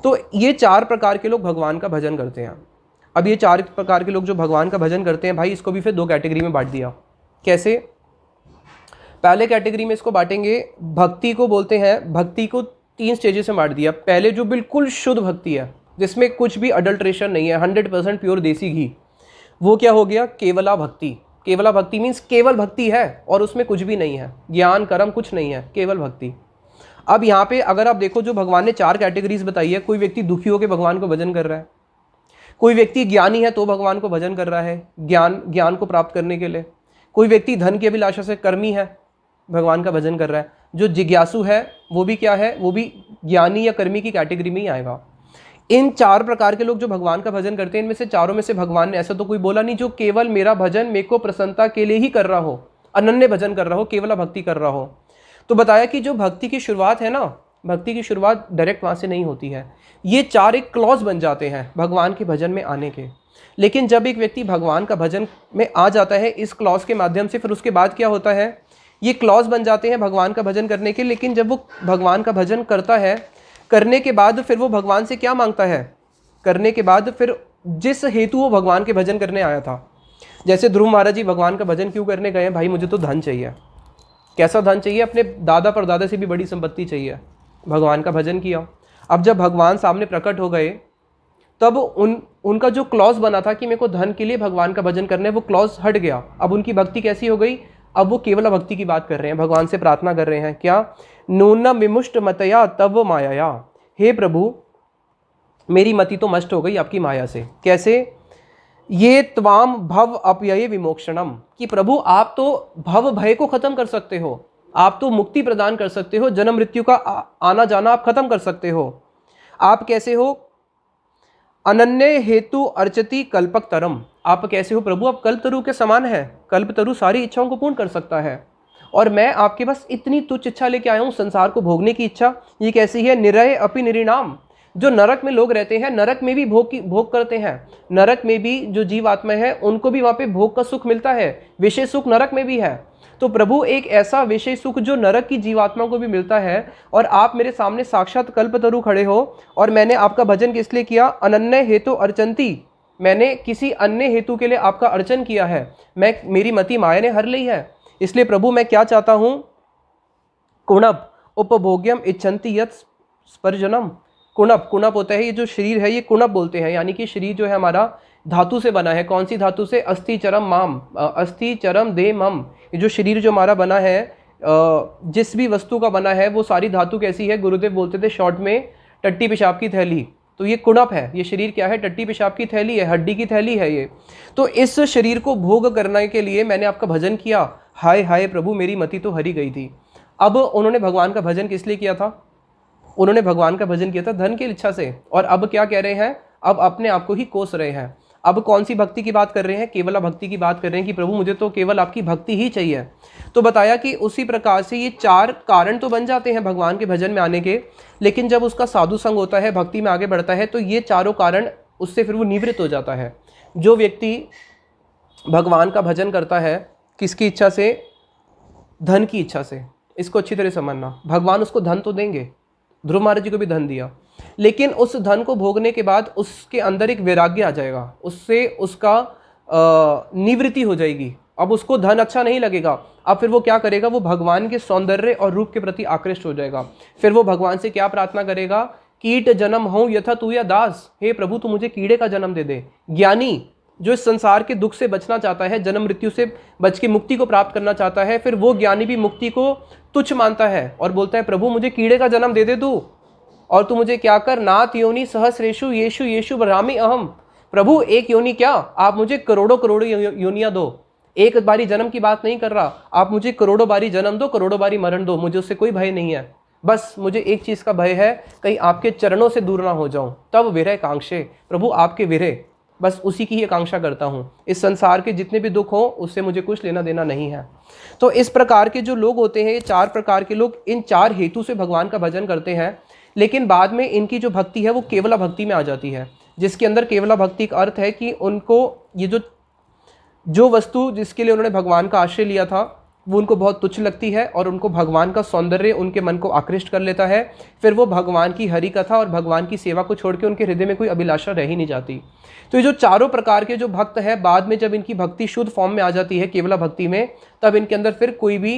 तो ये 4 प्रकार के लोग भगवान का भजन करते हैं। अब ये 4 प्रकार के लोग जो भगवान का भजन करते हैं भाई, इसको भी फिर 2 कैटेगरी में बांट दिया। कैसे? पहले कैटेगरी में इसको बांटेंगे, भक्ति को बोलते हैं, भक्ति को 3 स्टेजेस में बांट दिया। पहले जो बिल्कुल शुद्ध भक्ति है, जिसमें कुछ भी अडल्ट्रेशन नहीं है, 100% प्योर देसी घी, वो क्या हो गया? केवला भक्ति। केवला भक्ति मीन्स केवल भक्ति है और उसमें कुछ भी नहीं है, ज्ञान कर्म कुछ नहीं है, केवल भक्ति। अब यहाँ पे अगर आप देखो जो भगवान ने 4 कैटेगरीज बताई है, कोई व्यक्ति दुखी होकर भगवान को भजन कर रहा है, कोई व्यक्ति ज्ञानी है तो भगवान को भजन कर रहा है ज्ञान को प्राप्त करने के लिए, कोई व्यक्ति धन की अभिलाषा से कर्मी है भगवान का भजन कर रहा है, जो जिज्ञासु है वो भी क्या है? वो भी ज्ञानी या कर्मी की कैटेगरी में ही आएगा। इन 4 प्रकार के लोग जो भगवान का भजन करते हैं, इनमें से चारों में से भगवान ने ऐसा तो कोई बोला नहीं जो केवल मेरा भजन मेरे को प्रसन्नता के लिए ही कर रहा हो, अनन्य भजन कर रहा हो, केवल भक्ति कर रहा हो। तो बताया कि जो भक्ति की शुरुआत है ना, भक्ति की शुरुआत डायरेक्ट वहाँ से नहीं होती है। ये 4 एक क्लॉज बन जाते हैं भगवान के भजन में आने के। लेकिन जब एक व्यक्ति भगवान का भजन में आ जाता है इस क्लॉज के माध्यम से, फिर उसके बाद क्या होता है? ये क्लॉज बन जाते हैं भगवान का भजन करने के। लेकिन जब वो भगवान का भजन करता है, करने के बाद फिर वो भगवान से क्या मांगता है? करने के बाद फिर जिस हेतु वो भगवान के भजन करने आया था, जैसे ध्रुव महाराज जी भगवान का भजन क्यों करने गए? भाई मुझे तो धन चाहिए। कैसा धन चाहिए? अपने दादा परदादा से भी बड़ी संपत्ति चाहिए। भगवान का भजन किया। अब जब भगवान सामने प्रकट हो गए, तब उनका जो क्लॉज बना था कि मेरे को धन के लिए भगवान का भजन करना है, वो क्लॉज हट गया। अब उनकी भक्ति कैसी हो गई? अब वो केवल भक्ति की बात कर रहे हैं, भगवान से प्रार्थना कर रहे हैं। क्या? नूनम विमुष्ट मतया तव माया, हे प्रभु मेरी मति तो मस्त हो गई आपकी माया से। कैसे? ये त्वाम भव अपयये विमोक्षणम, कि प्रभु आप तो भव भय को खत्म कर सकते हो, आप तो मुक्ति प्रदान कर सकते हो, जन्म मृत्यु का आना जाना आप खत्म कर सकते हो। आप कैसे हो? अनन्य हेतु अर्चति कल्पक तरम, आप कैसे हो प्रभु? आप कल्पतरु के समान है। कल्पतरु सारी इच्छाओं को पूर्ण कर सकता है, और मैं आपके पास इतनी तुच्छ इच्छा लेके आया हूँ, संसार को भोगने की इच्छा। ये कैसी है? निरय अपि निरिणाम, जो नरक में लोग रहते हैं, नरक में भी भोग करते हैं। नरक में भी जो जीव आत्मा है उनको भी वहाँ पे भोग का सुख मिलता है, विषय सुख नरक में भी है। तो प्रभु एक ऐसा विषय सुख जो नरक की जीवात्मा को भी मिलता है, और आप मेरे सामने साक्षात कल्पतरु खड़े हो, और मैंने आपका भजन किस लिए किया? अनन्य हेतु अर्चंती, मैंने किसी अन्य हेतु के लिए आपका अर्चन किया है। मेरी मति माया ने हर ली है। इसलिए प्रभु मैं क्या चाहता हूँ? कुणप उपभोग्यम इच्छन्ति यत् स्पर्जनम। कुणप, कुणप होता है ये जो शरीर है, ये कुणप बोलते हैं, यानी कि शरीर जो है हमारा धातु से बना है। कौन सी धातु से? अस्थि चरम माम, अस्थि चरम दे मम। ये जो शरीर जो हमारा बना है, जिस भी वस्तु का बना है वो सारी धातु कैसी है? गुरुदेव बोलते थे शॉर्ट में, टट्टी पेशाब की थैली। तो ये कुणप है। ये शरीर क्या है? टट्टी पेशाब की थैली है, हड्डी की थैली है ये। तो इस शरीर को भोग करने के लिए मैंने आपका भजन किया। हाय हाय प्रभु मेरी मति तो हरी गई थी। अब उन्होंने भगवान का भजन किस लिए किया था? उन्होंने भगवान का भजन किया था धन की इच्छा से। और अब क्या कह रहे हैं? अब अपने आप को ही कोस रहे हैं। अब कौन सी भक्ति की बात कर रहे हैं? केवल भक्ति की बात कर रहे हैं कि प्रभु मुझे तो केवल आपकी भक्ति ही चाहिए। तो बताया कि उसी प्रकार से ये चार कारण तो बन जाते हैं भगवान के भजन में आने के, लेकिन जब उसका साधु संग होता है, भक्ति में आगे बढ़ता है, तो ये चारों कारण उससे फिर वो निवृत्त हो जाता है। जो व्यक्ति भगवान का भजन करता है किसकी इच्छा से? धन की इच्छा से। इसको अच्छी तरह समझना। भगवान उसको धन तो देंगे, ध्रुव महाराज जी को भी धन दिया, लेकिन उस धन को भोगने के बाद उसके अंदर एक वैराग्य आ जाएगा, उससे उसका निवृत्ति हो जाएगी। अब उसको धन अच्छा नहीं लगेगा। अब फिर वो क्या करेगा? वो भगवान के सौंदर्य और रूप के प्रति आकृष्ट हो जाएगा। फिर वो भगवान से क्या प्रार्थना करेगा? कीट जन्म हूँ यथा तू या दास, हे प्रभु तू मुझे कीड़े का जन्म दे दे। ज्ञानी जो इस संसार के दुख से बचना चाहता है, जन्म मृत्यु से बच के मुक्ति को प्राप्त करना चाहता है, फिर वो ज्ञानी भी मुक्ति को तुच्छ मानता है और बोलता है प्रभु मुझे कीड़े का जन्म दे दे तू, और तू मुझे क्या कर? नाथ योनि सहस्रेषु येषु येषु ब्रह्मी अहम। प्रभु एक योनि क्या, आप मुझे करोड़ों करोड़ों योनियां दो। एक बारी जन्म की बात नहीं कर रहा, आप मुझे करोड़ों बारी जन्म दो, करोड़ों बारी मरण दो, मुझे उससे कोई भय नहीं है। बस मुझे एक चीज़ का भय है, कहीं आपके चरणों से दूर ना हो जाऊं। तब विरह कांक्षे, प्रभु आपके विरह, बस उसी की ही आकांक्षा करता हूँ। इस संसार के जितने भी दुख हो उससे मुझे कुछ लेना देना नहीं है। तो इस प्रकार के जो लोग होते हैं, ये चार प्रकार के लोग इन चार हेतु से भगवान का भजन करते हैं, लेकिन बाद में इनकी जो भक्ति है वो केवला भक्ति में आ जाती है, जिसके अंदर केवला भक्ति का अर्थ है कि उनको ये जो वस्तु जिसके लिए उन्होंने भगवान का आश्रय लिया था वो उनको बहुत तुच्छ लगती है, और उनको भगवान का सौंदर्य उनके मन को आकृष्ट कर लेता है। फिर वो भगवान की हरि कथा और भगवान की सेवा को छोड़ के उनके हृदय में कोई अभिलाषा रह ही नहीं जाती। तो ये जो चारों प्रकार के जो भक्त हैं, बाद में जब इनकी भक्ति शुद्ध फॉर्म में आ जाती है केवला भक्ति में, तब इनके अंदर फिर कोई भी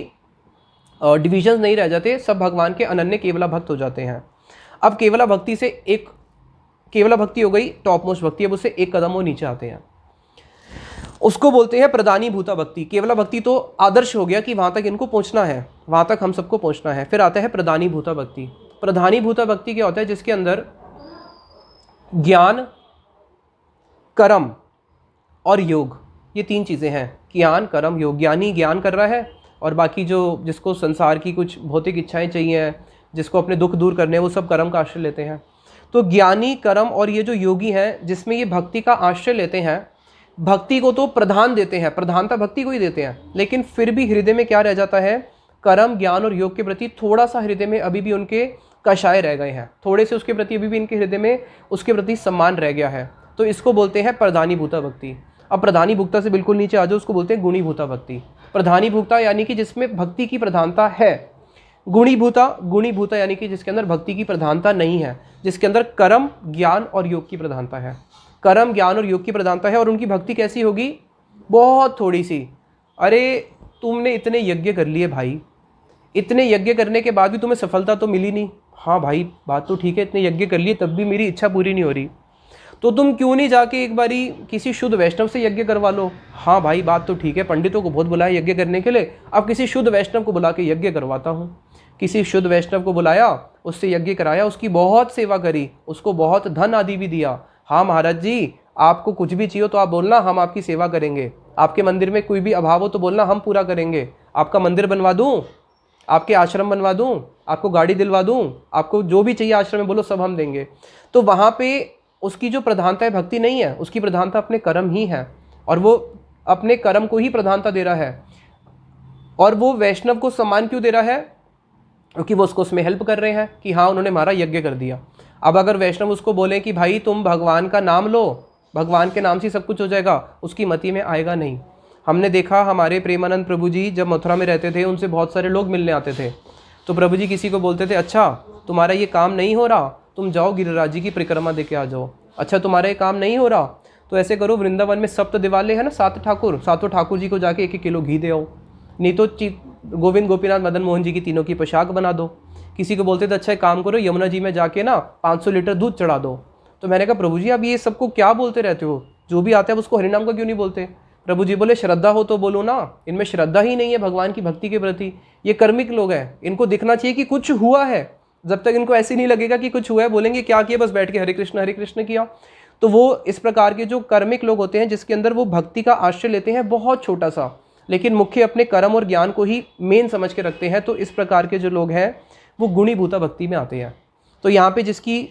डिविजन्स नहीं रह जाते, सब भगवान के अनन्य केवला भक्त हो जाते हैं। अब केवला भक्ति से एक केवला भक्ति हो गई टॉप मोस्ट भक्ति, अब उससे एक कदम वो नीचे आते हैं, उसको बोलते हैं प्रधानी भूता भक्ति। केवला भक्ति तो आदर्श हो गया कि वहाँ तक इनको पहुँचना है, वहाँ तक हम सबको पहुँचना है। फिर आता है प्रधानी भूता भक्ति। प्रधानी भूता भक्ति क्या होता है? जिसके अंदर ज्ञान, कर्म और योग, ये तीन चीज़ें हैं। ज्ञान, कर्म, योग। ज्ञानी ज्ञान कर रहा है, और बाकी जो जिसको संसार की कुछ भौतिक इच्छाएं चाहिए, जिसको अपने दुख दूर करने हैं, वो सब कर्म का आश्रय लेते हैं। तो ज्ञानी, कर्म और ये जो योगी हैं, जिसमें ये भक्ति का आश्रय लेते हैं, भक्ति को तो प्रधान देते हैं, प्रधानता भक्ति को ही देते हैं, लेकिन फिर भी हृदय में क्या रह जाता है? कर्म, ज्ञान और योग के प्रति थोड़ा सा हृदय में अभी भी उनके कषाय रह गए हैं, थोड़े से उसके प्रति अभी भी इनके हृदय में उसके प्रति सम्मान रह गया है। तो इसको बोलते हैं प्रधानी भूता भक्ति। अब प्रधानी भूता से बिल्कुल नीचे आ जाओ, उसको बोलते हैं गुणी भूता भक्ति। प्रधानी भूता यानी कि जिसमें भक्ति की प्रधानता है, गुणीभूता यानी कि जिसके अंदर भक्ति की प्रधानता नहीं है, जिसके अंदर कर्म, ज्ञान और योग की प्रधानता है। कर्म, ज्ञान और योग की प्रधानता है। और उनकी भक्ति कैसी होगी? बहुत थोड़ी सी। अरे तुमने इतने यज्ञ कर लिए भाई, इतने यज्ञ करने के बाद भी तुम्हें सफलता तो मिली नहीं। हाँ भाई बात तो ठीक है, इतने यज्ञ कर लिए तब भी मेरी इच्छा पूरी नहीं हो रही, तो तुम क्यों नहीं जाके एक बारी किसी शुद्ध वैष्णव से यज्ञ करवा लो। हाँ भाई बात तो ठीक है, पंडितों को बहुत बुलाया यज्ञ करने के लिए, अब किसी शुद्ध वैष्णव को बुला के यज्ञ करवाता हूँ। किसी शुद्ध वैष्णव को बुलाया, उससे यज्ञ कराया, उसकी बहुत सेवा करी, उसको बहुत धन आदि भी दिया। हाँ महाराज जी, आपको कुछ भी चाहिए तो आप बोलना, हम आपकी सेवा करेंगे। आपके मंदिर में कोई भी अभाव हो तो बोलना, हम पूरा करेंगे। आपका मंदिर बनवा दूँ, आपके आश्रम बनवा दूँ, आपको गाड़ी दिलवा दूँ, आपको जो भी चाहिए आश्रम में बोलो सब हम देंगे। तो वहाँ पे उसकी जो प्रधानता है भक्ति नहीं है, उसकी प्रधानता अपने कर्म ही है, और वो अपने कर्म को ही प्रधानता दे रहा है। और वो वैष्णव को सम्मान क्यों दे रहा है? क्योंकि वो उसको उसमें हेल्प कर रहे हैं कि हाँ उन्होंने हमारा यज्ञ कर दिया। अब अगर वैष्णव उसको बोले कि भाई तुम भगवान का नाम लो, भगवान के नाम से सब कुछ हो जाएगा, उसकी मति में आएगा नहीं। हमने देखा हमारे प्रेमानंद प्रभु जी जब मथुरा में रहते थे, उनसे बहुत सारे लोग मिलने आते थे। तो प्रभु जी किसी को बोलते थे, अच्छा तुम्हारा ये काम नहीं हो रहा, तुम जाओ गिरिराज जी की परिक्रमा देके आ जाओ। अच्छा तुम्हारा ये काम नहीं हो रहा तो ऐसे करो, वृंदावन में सप्त दिवाले है ना, 7 ठाकुर, 7 ठाकुर जी को जाके 1-1 किलो घी दे आओ, नहीं तो गोविंद गोपीनाथ मदन मोहन जी की तीनों की पोशाक बना दो। किसी को बोलते थे अच्छा एक काम करो, यमुना जी में जाके ना 500 लीटर दूध चढ़ा दो। तो मैंने कहा प्रभु जी आप ये सबको क्या बोलते रहते हो, जो भी आता है उसको हरिनाम का क्यों नहीं बोलते? प्रभु जी बोले श्रद्धा हो तो बोलो ना, इनमें श्रद्धा ही नहीं है भगवान की भक्ति के प्रति। ये कर्मिक लोग हैं, इनको दिखना चाहिए कि कुछ हुआ है। जब तक इनको ऐसे नहीं लगेगा कि कुछ हुआ है, बोलेंगे क्या किया, बस बैठ के हरे कृष्ण किया। तो वो इस प्रकार के जो कर्मिक लोग होते हैं जिसके अंदर वो भक्ति का आश्रय लेते हैं बहुत छोटा सा, लेकिन मुख्य अपने कर्म और ज्ञान को ही मेन समझ के रखते हैं। तो इस प्रकार के जो लोग हैं वो गुणीभूता भक्ति में आते हैं। तो यहाँ पे जिसकी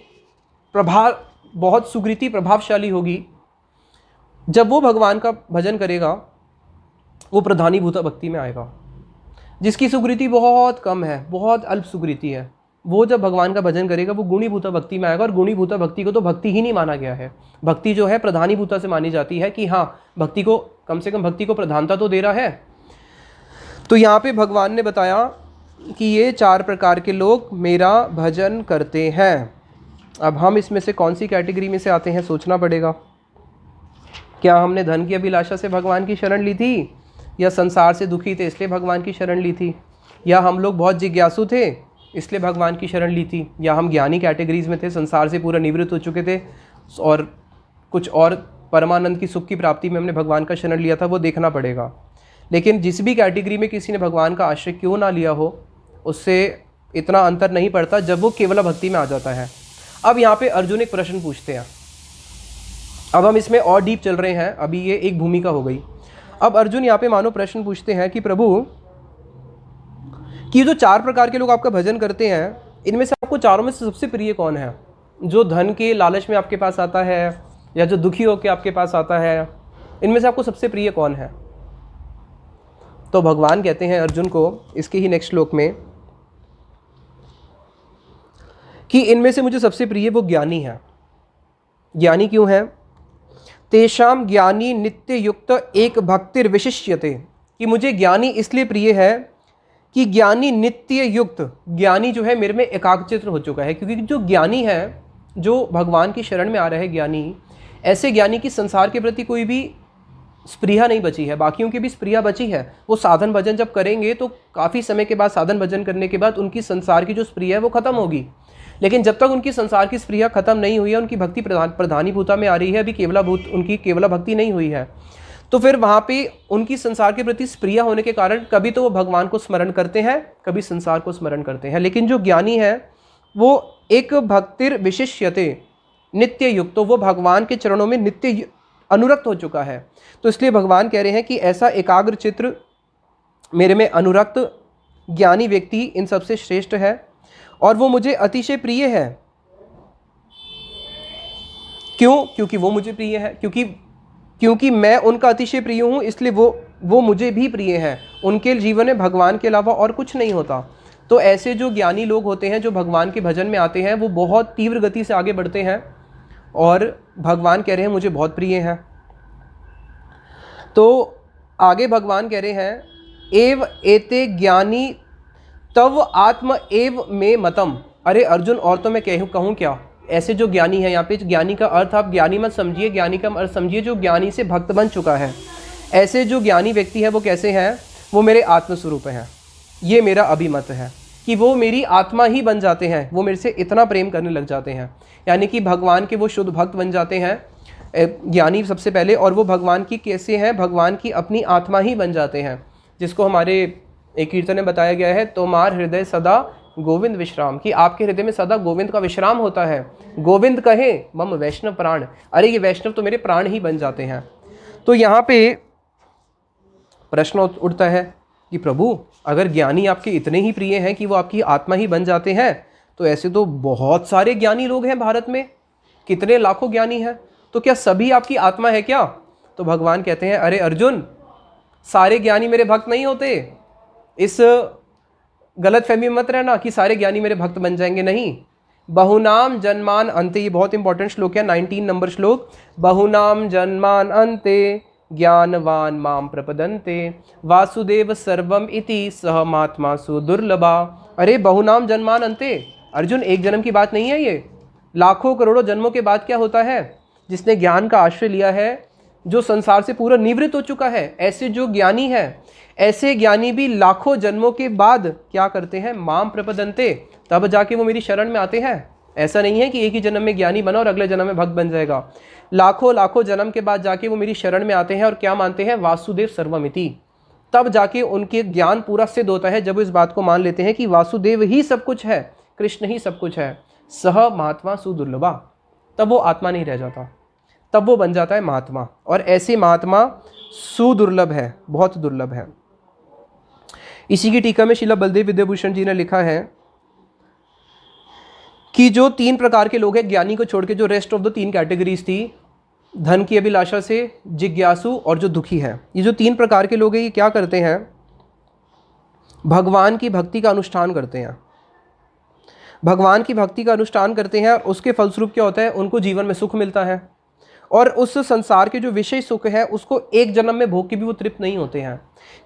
प्रभाव बहुत सुकृति प्रभावशाली होगी, जब वो भगवान का भजन करेगा वो प्रधानीभूता भक्ति में आएगा। जिसकी सुकृति बहुत कम है, बहुत अल्प सुकृति है, वो जब भगवान का भजन करेगा वो गुणीभूता भक्ति में आएगा। और गुणीभूता भक्ति को तो भक्ति ही नहीं माना गया है। भक्ति जो है प्रधानीभूता से मानी जाती है कि हाँ भक्ति को कम से कम भक्ति को प्रधानता तो दे रहा है। तो यहाँ पे भगवान ने बताया कि ये 4 प्रकार के लोग मेरा भजन करते हैं। अब हम इसमें से कौन सी कैटेगरी में से आते हैं सोचना पड़ेगा। क्या हमने धन की अभिलाषा से भगवान की शरण ली थी, या संसार से दुखी थे इसलिए भगवान की शरण ली थी, या हम लोग बहुत जिज्ञासु थे इसलिए भगवान की शरण ली थी, या हम ज्ञानी कैटेगरीज में थे, संसार से पूरा निवृत्त हो चुके थे और कुछ और परमानंद की सुख की प्राप्ति में हमने भगवान का शरण लिया था, वो देखना पड़ेगा। लेकिन जिस भी कैटेगरी में किसी ने भगवान का आश्रय क्यों ना लिया हो, उससे इतना अंतर नहीं पड़ता जब वो केवल भक्ति में आ जाता है। अब यहाँ पे अर्जुन एक प्रश्न पूछते हैं। अब हम इसमें और डीप चल रहे हैं, अभी ये एक भूमिका हो गई। अब अर्जुन यहाँ पे मानो प्रश्न पूछते हैं कि प्रभु कि जो 4 प्रकार के लोग आपका भजन करते हैं, इनमें से आपको चारों में से सबसे प्रिय कौन है? जो धन के लालच में आपके पास आता है, या जो दुखी होकर आपके पास आता है, इनमें से आपको सबसे प्रिय कौन है? तो भगवान कहते हैं अर्जुन को इसके ही नेक्स्ट श्लोक में कि इनमें से मुझे सबसे प्रिय वो ज्ञानी है। ज्ञानी क्यों है? तेषाम ज्ञानी नित्य युक्त एक भक्तिर विशिष्यते, कि मुझे ज्ञानी इसलिए प्रिय है कि ज्ञानी नित्य युक्त, ज्ञानी जो है मेरे में एकाग्रचित्त हो चुका है। क्योंकि जो ज्ञानी है, जो भगवान की शरण में आ रहा है ज्ञानी, ऐसे ज्ञानी की संसार के प्रति कोई भी स्पृहा नहीं बची है, बाकियों की भी स्पृहा बची है। वो साधन भजन जब करेंगे तो काफ़ी समय के बाद, साधन भजन करने के बाद उनकी संसार की जो स्पृहा है वो खत्म होगी। लेकिन जब तक उनकी संसार की स्पृहा खत्म नहीं हुई है, उनकी भक्ति प्रधानीभूता में आ रही है, अभी उनकी केवला भक्ति नहीं हुई है, तो फिर वहाँ पे उनकी संसार के प्रति स्पृहा होने के कारण कभी तो वो भगवान को स्मरण करते हैं, कभी संसार को स्मरण करते हैं। लेकिन जो ज्ञानी है वो एक भक्तिर विशिष्यते नित्य युक्त, तो वो भगवान के चरणों में नित्य अनुरक्त हो चुका है। तो इसलिए भगवान कह रहे हैं कि ऐसा एकाग्र चित्र मेरे में अनुरक्त ज्ञानी व्यक्ति इन सबसे श्रेष्ठ है और वो मुझे अतिशय प्रिय है। क्यों? क्योंकि वो मुझे प्रिय है, क्योंकि मैं उनका अतिशय प्रिय हूँ, इसलिए वो मुझे भी प्रिय हैं। उनके जीवन में भगवान के अलावा और कुछ नहीं होता। तो ऐसे जो ज्ञानी लोग होते हैं, जो भगवान के भजन में आते हैं, वो बहुत तीव्र गति से आगे बढ़ते हैं और भगवान कह रहे हैं मुझे बहुत प्रिय हैं। तो आगे भगवान कह रहे हैं एव एते ज्ञानी तव आत्म एव में मतम। अरे अर्जुन, और तो मैं कहूँ क्या, ऐसे जो ज्ञानी है, यहाँ पे ज्ञानी का अर्थ आप ज्ञानी मत समझिए, ज्ञानी का अर्थ समझिए जो ज्ञानी से भक्त बन चुका है। ऐसे जो ज्ञानी व्यक्ति है वो कैसे हैं, वो मेरे आत्मस्वरूप हैं। ये मेरा अभिमत है कि वो मेरी आत्मा ही बन जाते हैं, वो मेरे से इतना प्रेम करने लग जाते हैं, यानी कि भगवान के वो शुद्ध भक्त बन जाते हैं ज्ञानी सबसे पहले। और वो भगवान की कैसे हैं, भगवान की अपनी आत्मा ही बन जाते हैं, जिसको हमारे एक कीर्तन में बताया गया है, तोमार हृदय सदा गोविंद विश्राम, कि आपके हृदय में सदा गोविंद का विश्राम होता है। गोविंद कहे मम वैष्णव प्राण, अरे ये वैष्णव तो मेरे प्राण ही बन जाते हैं। तो यहाँ पे प्रश्न उठता है कि प्रभु, अगर ज्ञानी आपके इतने ही प्रिय हैं कि वो आपकी आत्मा ही बन जाते हैं, तो ऐसे तो बहुत सारे ज्ञानी लोग हैं भारत में, कितने लाखों ज्ञानी हैं, तो क्या सभी आपकी आत्मा है क्या? तो भगवान कहते हैं, अरे अर्जुन, सारे ज्ञानी मेरे भक्त नहीं होते। इस गलत फहमी में मत रहना कि सारे ज्ञानी मेरे भक्त बन जाएंगे, नहीं। बहुनाम जन्मान अंते, ये बहुत इंपॉर्टेंट श्लोक है, 19 नंबर श्लोक। बहुनाम जन्मान अंते ज्ञानवान माम प्रपदन्ते वासुदेव सर्वम इति सह महात्मा सुदुर्लभा। अरे बहुनाम जन्मान अंते, अर्जुन एक जन्म की बात नहीं है ये, लाखों करोड़ों जन्मों के बाद क्या होता है, जिसने ज्ञान का आश्रय लिया है, जो संसार से पूरा निवृत्त हो चुका है, ऐसे जो ज्ञानी है, ऐसे ज्ञानी भी लाखों जन्मों के बाद क्या करते हैं, माम प्रपदन्ते, तब जाके वो मेरी शरण में आते हैं। ऐसा नहीं है कि एक ही जन्म में ज्ञानी बना और अगले जन्म में भक्त बन जाएगा। लाखों लाखों जन्म के बाद जाके वो मेरी शरण में आते हैं और क्या मानते हैं, वासुदेव सर्वमिति। तब जाके उनके ज्ञान पूरा सिद्ध होता है, जब वो इस बात को मान लेते हैं कि वासुदेव ही सब कुछ है, कृष्ण ही सब कुछ है। सह महात्मा सुदुर्लभा, तब वो आत्मा नहीं रह जाता, तब वो बन जाता है महात्मा। और ऐसे महात्मा सुदुर्लभ है, बहुत दुर्लभ है। इसी की टीका में श्रीला बलदेव विद्याभूषण जी ने लिखा है कि जो 3 प्रकार के लोग हैं, ज्ञानी को छोड़ के जो रेस्ट ऑफ द 3 कैटेगरीज थी, धन की अभिलाषा से, जिज्ञासु और जो दुखी है, ये जो 3 प्रकार के लोग हैं, ये क्या करते हैं, भगवान की भक्ति का अनुष्ठान करते हैं। भगवान की भक्ति का अनुष्ठान करते हैं और उसके फलस्वरूप क्या होता है, उनको जीवन में सुख मिलता है। और उस संसार के जो विषय सुख है उसको एक जन्म में भोग के भी वो तृप्त नहीं होते हैं,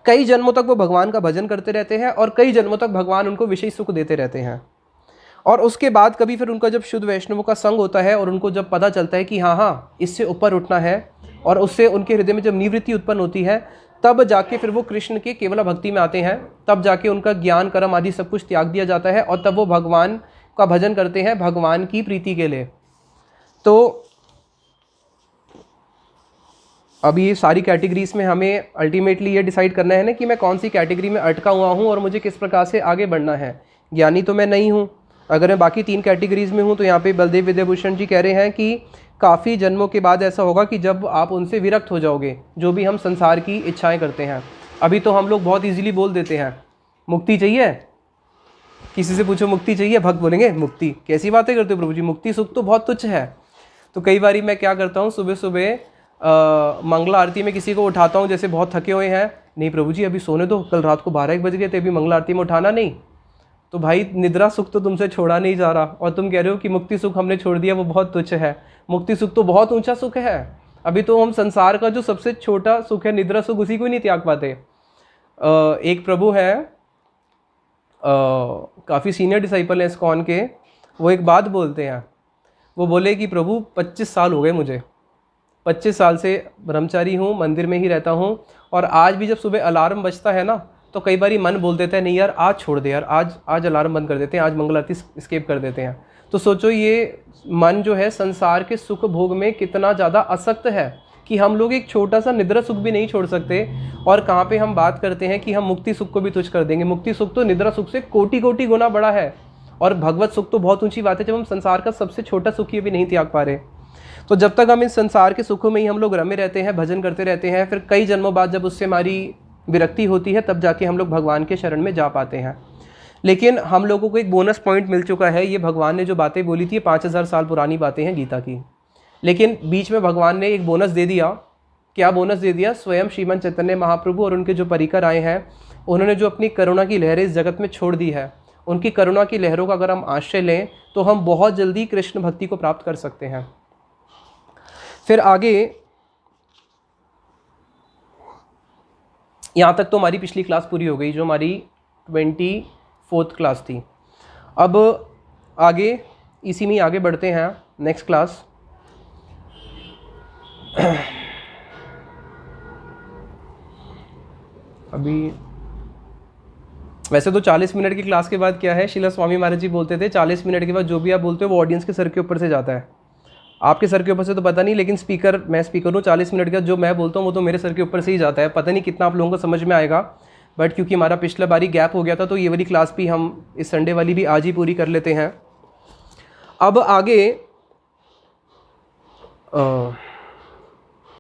कई जन्मों तक वो भगवान का भजन करते रहते हैं और कई जन्मों तक भगवान उनको विषय सुख देते रहते हैं। और उसके बाद कभी फिर उनका जब शुद्ध वैष्णवों का संग होता है और उनको जब पता चलता है कि हाँ इससे ऊपर उठना है, और उससे उनके हृदय में जब निवृत्ति उत्पन्न होती है, तब जाके फिर वो कृष्ण के केवल भक्ति में आते हैं। तब जाके उनका ज्ञान कर्म आदि सब कुछ त्याग दिया जाता है और तब वो भगवान का भजन करते हैं भगवान की प्रीति के लिए। तो अब ये सारी कैटेगरीज में हमें अल्टीमेटली ये डिसाइड करना है ना कि मैं कौन सी कैटेगरी में अटका हुआ हूँ और मुझे किस प्रकार से आगे बढ़ना है। ज्ञानी तो मैं नहीं हूँ, अगर मैं बाकी 3 कैटेगरीज में हूँ तो यहाँ पे बलदेव विद्याभूषण जी कह रहे हैं कि काफ़ी जन्मों के बाद ऐसा होगा कि जब आप उनसे विरक्त हो जाओगे, जो भी हम संसार की इच्छाएँ करते हैं। अभी तो हम लोग बहुत ईजिली बोल देते हैं मुक्ति चाहिए, किसी से पूछो मुक्ति चाहिए, भक्त बोलेंगे मुक्ति, कैसी बातें करते हो प्रभु जी, मुक्ति सुख तो बहुत तुच्छ है। तो कई बारी मैं क्या करता हूँ, सुबह सुबह मंगला आरती में किसी को उठाता हूँ, जैसे बहुत थके हुए हैं, नहीं प्रभु जी अभी सोने दो, कल रात को 12-1 बज गए थे, अभी मंगला आरती में उठाना नहीं। तो भाई निद्रा सुख तो तुमसे छोड़ा नहीं जा रहा और तुम कह रहे हो कि मुक्ति सुख हमने छोड़ दिया, वो बहुत तुच्छ है। मुक्ति सुख तो बहुत ऊंचा सुख है। अभी तो हम संसार का जो सबसे छोटा सुख है निद्रा सुख, उसी को ही नहीं त्याग पाते। एक प्रभु है, काफ़ी सीनियर डिसाइपल हैं इस्कॉन के, वो एक बात बोलते हैं, वो बोले कि प्रभु 25 साल हो गए मुझे, 25 साल से ब्रह्मचारी हूँ, मंदिर में ही रहता हूँ, और आज भी जब सुबह अलार्म बजता है ना तो कई बार मन बोल देता है नहीं यार आज छोड़ दे यार, आज अलार्म बंद कर देते हैं, आज मंगल आरती स्किप कर देते हैं। तो सोचो ये मन जो है संसार के सुख भोग में कितना ज़्यादा आसक्त है कि हम लोग एक छोटा सा निद्रा सुख भी नहीं छोड़ सकते। और कहाँ पे हम बात करते हैं कि हम मुक्ति सुख को भी तुच्छ कर देंगे। मुक्ति सुख तो निद्रा सुख से कोटि कोटि गुना बड़ा है, और भगवत सुख तो बहुत ऊंची बात है जब हम संसार का सबसे छोटा सुख ये भी नहीं त्याग पा रहे। तो जब तक हम इस संसार के सुखों में ही हम लोग रमे रहते हैं, भजन करते रहते हैं, फिर कई जन्मों बाद जब उससे हमारी विरक्ति होती है तब जाके हम लोग भगवान के शरण में जा पाते हैं। लेकिन हम लोगों को एक बोनस पॉइंट मिल चुका है, ये भगवान ने जो बातें बोली थी 5000 साल पुरानी बातें हैं गीता की, लेकिन बीच में भगवान ने एक बोनस दे दिया। क्या बोनस दे दिया? स्वयं श्रीमन चैतन्य महाप्रभु और उनके जो परिकर आए हैं, उन्होंने जो अपनी करुणा की लहरें इस जगत में छोड़ दी है, उनकी करुणा की लहरों का अगर हम आश्रय लें तो हम बहुत जल्दी कृष्ण भक्ति को प्राप्त कर सकते हैं। फिर आगे यहाँ तक तो हमारी पिछली क्लास पूरी हो गई, जो हमारी 25 4th क्लास थी। अब आगे इसी में आगे बढ़ते हैं, नेक्स्ट क्लास। अभी वैसे तो 40 मिनट की क्लास के बाद क्या है, शिला स्वामी महाराज जी बोलते थे 40 मिनट के बाद जो भी आप बोलते हो वो ऑडियंस के सर के ऊपर से जाता है। आपके सर के ऊपर से तो पता नहीं, लेकिन स्पीकर, मैं स्पीकर हूँ, 40 मिनट का जो मैं बोलता हूँ वो तो मेरे सर के ऊपर से ही जाता है। पता नहीं कितना आप लोगों को समझ में आएगा, बट क्योंकि हमारा पिछला बारी गैप हो गया था तो ये वाली क्लास भी हम इस संडे वाली भी आज ही पूरी कर लेते हैं। अब आगे